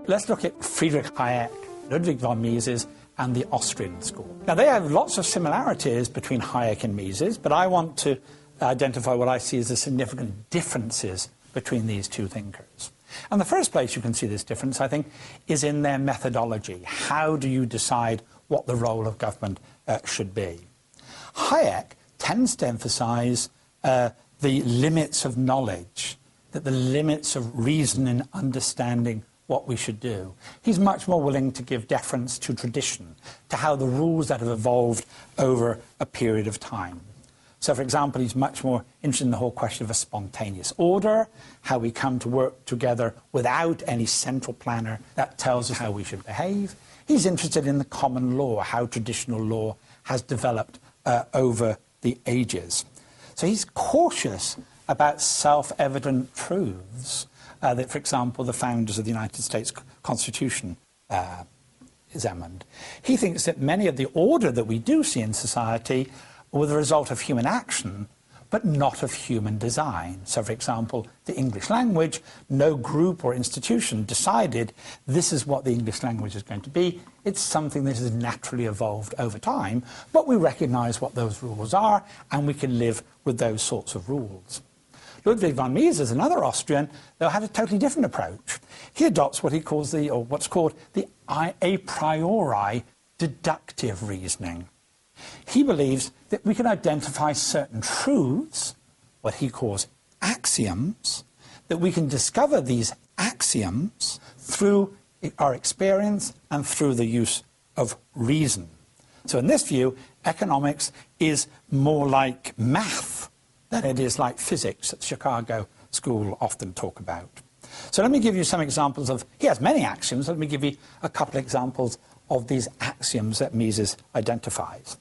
let's look at Friedrich Hayek, Ludwig von Mises, and the Austrian school. Now, they have lots of similarities between Hayek and Mises, but I want to identify what I see as the significant differences between these two thinkers. And the first place you can see this difference, I think, is in their methodology. How do you decide what the role of government should be? Hayek tends to emphasize the limits of knowledge, that the limits of reason and understanding what we should do. He's much more willing to give deference to tradition, to how the rules that have evolved over a period of time. So, for example, he's much more interested in the whole question of a spontaneous order, how we come to work together without any central planner that tells us how we should behave. He's interested in the common law, how traditional law has developed over the ages. So he's cautious about self-evident truths that, for example, the founders of the United States Constitution examined. He thinks that many of the order that we do see in society were the result of human action, but not of human design. So, for example, the English language, no group or institution decided this is what the English language is going to be. It's something that has naturally evolved over time, but we recognize what those rules are, and we can live with those sorts of rules. Ludwig von Mises, another Austrian, though, had a totally different approach. He adopts what he calls what's called the a priori deductive reasoning. He believes that we can identify certain truths, what he calls axioms, that we can discover these axioms through our experience and through the use of reason. So in this view, economics is more like math than it is like physics that Chicago School often talk about. So let me give you some examples of, he has many axioms, let me give you a couple of examples of these axioms that Mises identifies.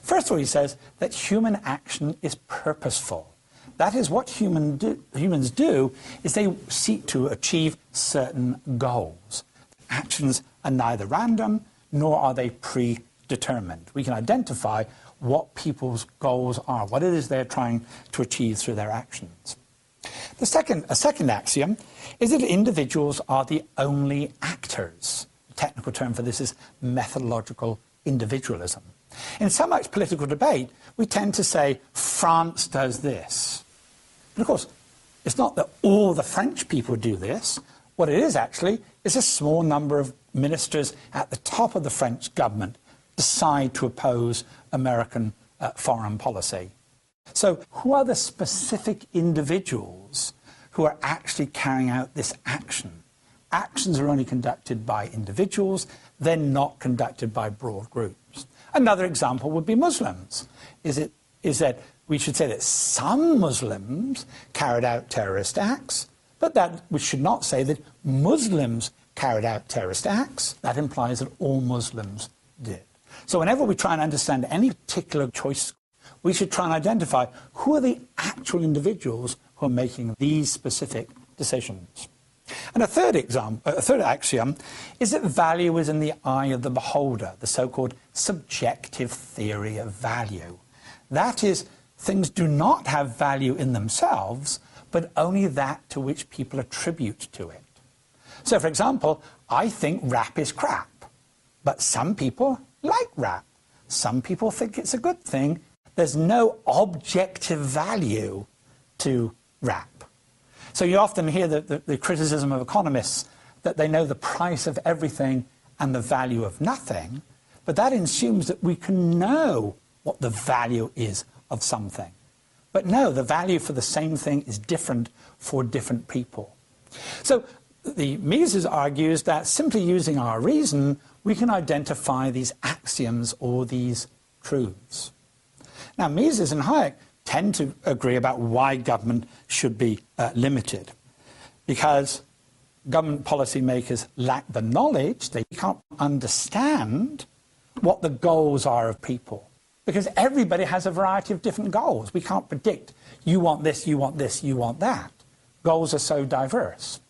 First of all, he says that human action is purposeful. That is, what humans do is they seek to achieve certain goals. Actions are neither random nor are they predetermined. We can identify what people's goals are, what it is they're trying to achieve through their actions. A second axiom is that individuals are the only actors. The technical term for this is methodological individualism. In so much political debate, we tend to say, France does this. But of course, it's not that all the French people do this. What it is actually is a small number of ministers at the top of the French government decide to oppose American foreign policy. So who are the specific individuals who are actually carrying out this action? Actions are only conducted by individuals, they're not conducted by broad groups. Another example would be Muslims. Is that we should say that some Muslims carried out terrorist acts, but that we should not say that Muslims carried out terrorist acts. That implies that all Muslims did. So whenever we try and understand any particular choice, we should try and identify who are the actual individuals who are making these specific decisions. And a third axiom is that value is in the eye of the beholder, the so-called subjective theory of value. That is, things do not have value in themselves, but only that to which people attribute to it. So, for example, I think rap is crap, but some people like rap. Some people think it's a good thing. There's no objective value to rap. So you often hear the criticism of economists that they know the price of everything and the value of nothing, but that assumes that we can know what the value is of something. But no, the value for the same thing is different for different people. So Mises argues that simply using our reason, we can identify these axioms or these truths. Now, Mises and Hayek tend to agree about why government should be limited, because government policymakers lack the knowledge, they can't understand what the goals are of people, because everybody has a variety of different goals. We can't predict, you want this, you want this, you want that. Goals are so diverse.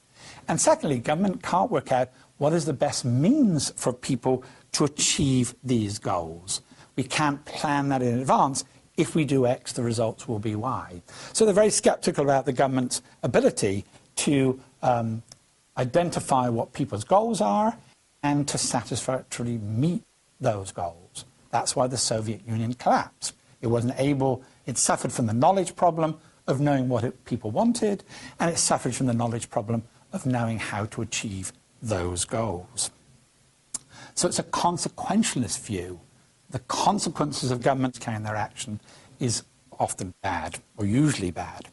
And secondly, government can't work out what is the best means for people to achieve these goals. We can't plan that in advance. If we do X, the results will be Y. So they're very skeptical about the government's ability to identify what people's goals are, and to satisfactorily meet those goals. That's why the Soviet Union collapsed. It suffered from the knowledge problem of knowing what people wanted, and it suffered from the knowledge problem of knowing how to achieve those goals. So it's a consequentialist view. The consequences of governments carrying their action is often bad, or usually bad.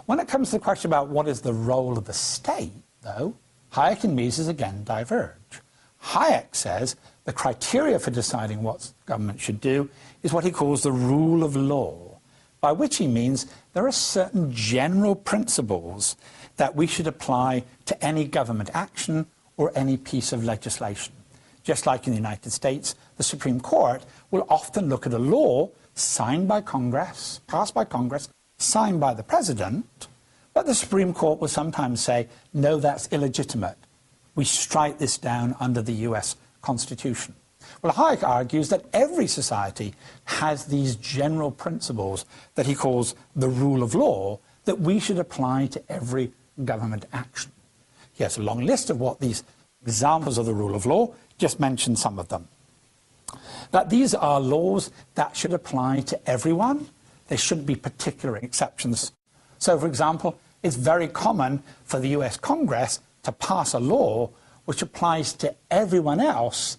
When it comes to the question about what is the role of the state, though, Hayek and Mises again diverge. Hayek says the criteria for deciding what government should do is what he calls the rule of law, by which he means there are certain general principles that we should apply to any government action or any piece of legislation. Just like in the United States, the Supreme Court will often look at a law signed by Congress, passed by Congress, signed by the President, but the Supreme Court will sometimes say, no, that's illegitimate. We strike this down under the US Constitution. Well, Hayek argues that every society has these general principles that he calls the rule of law that we should apply to every government action. He has a long list of what these examples of the rule of law, just mention some of them. That these are laws that should apply to everyone. There shouldn't be particular exceptions. So, for example, it's very common for the US Congress to pass a law which applies to everyone else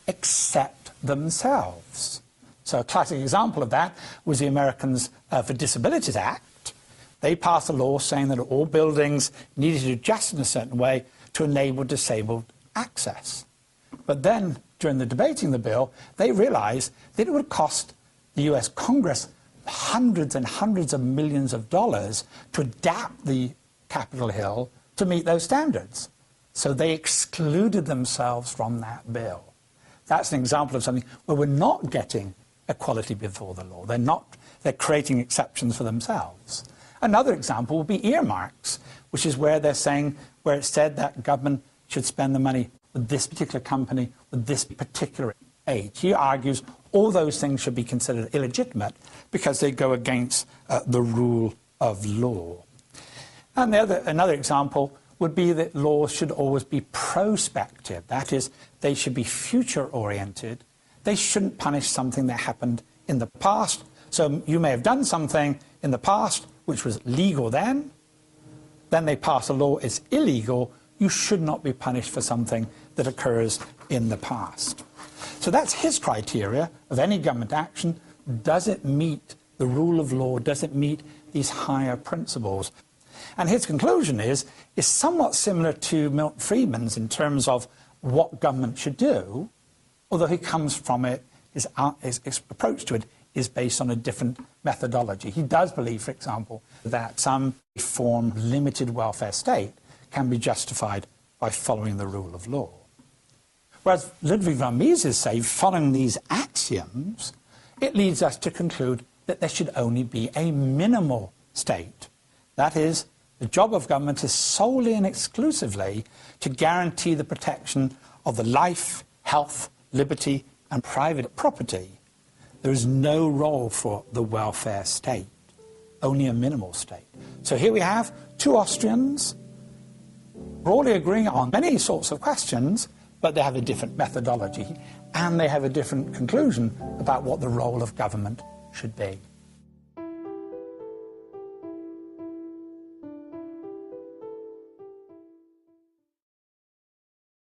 except themselves. So a classic example of that was the Americans for Disabilities Act. They passed a law saying that all buildings needed to adjust in a certain way to enable disabled access. But then, during the debating the bill, they realized that it would cost the US Congress hundreds and hundreds of millions of dollars to adapt the Capitol Hill to meet those standards. So they excluded themselves from that bill. That's an example of something where we're not getting equality before the law. They're creating exceptions for themselves. Another example would be earmarks, which is where it's said that government should spend the money with this particular company, with this particular age. He argues all those things should be considered illegitimate because they go against the rule of law. And another example would be that laws should always be prospective. That is, they should be future-oriented. They shouldn't punish something that happened in the past. So you may have done something in the past which was legal then they pass a law, it's illegal. You should not be punished for something that occurs in the past. So that's his criteria of any government action. Does it meet the rule of law? Does it meet these higher principles? And his conclusion is somewhat similar to Milton Friedman's in terms of what government should do, although he comes from it, his approach to it is based on a different methodology. He does believe, for example, that some form limited welfare state can be justified by following the rule of law. Whereas Ludwig von Mises says, following these axioms, it leads us to conclude that there should only be a minimal state. That is, the job of government is solely and exclusively to guarantee the protection of the life, health, liberty, and private property. There is no role for the welfare state, only a minimal state. So here we have two Austrians broadly agreeing on many sorts of questions, but they have a different methodology and they have a different conclusion about what the role of government should be.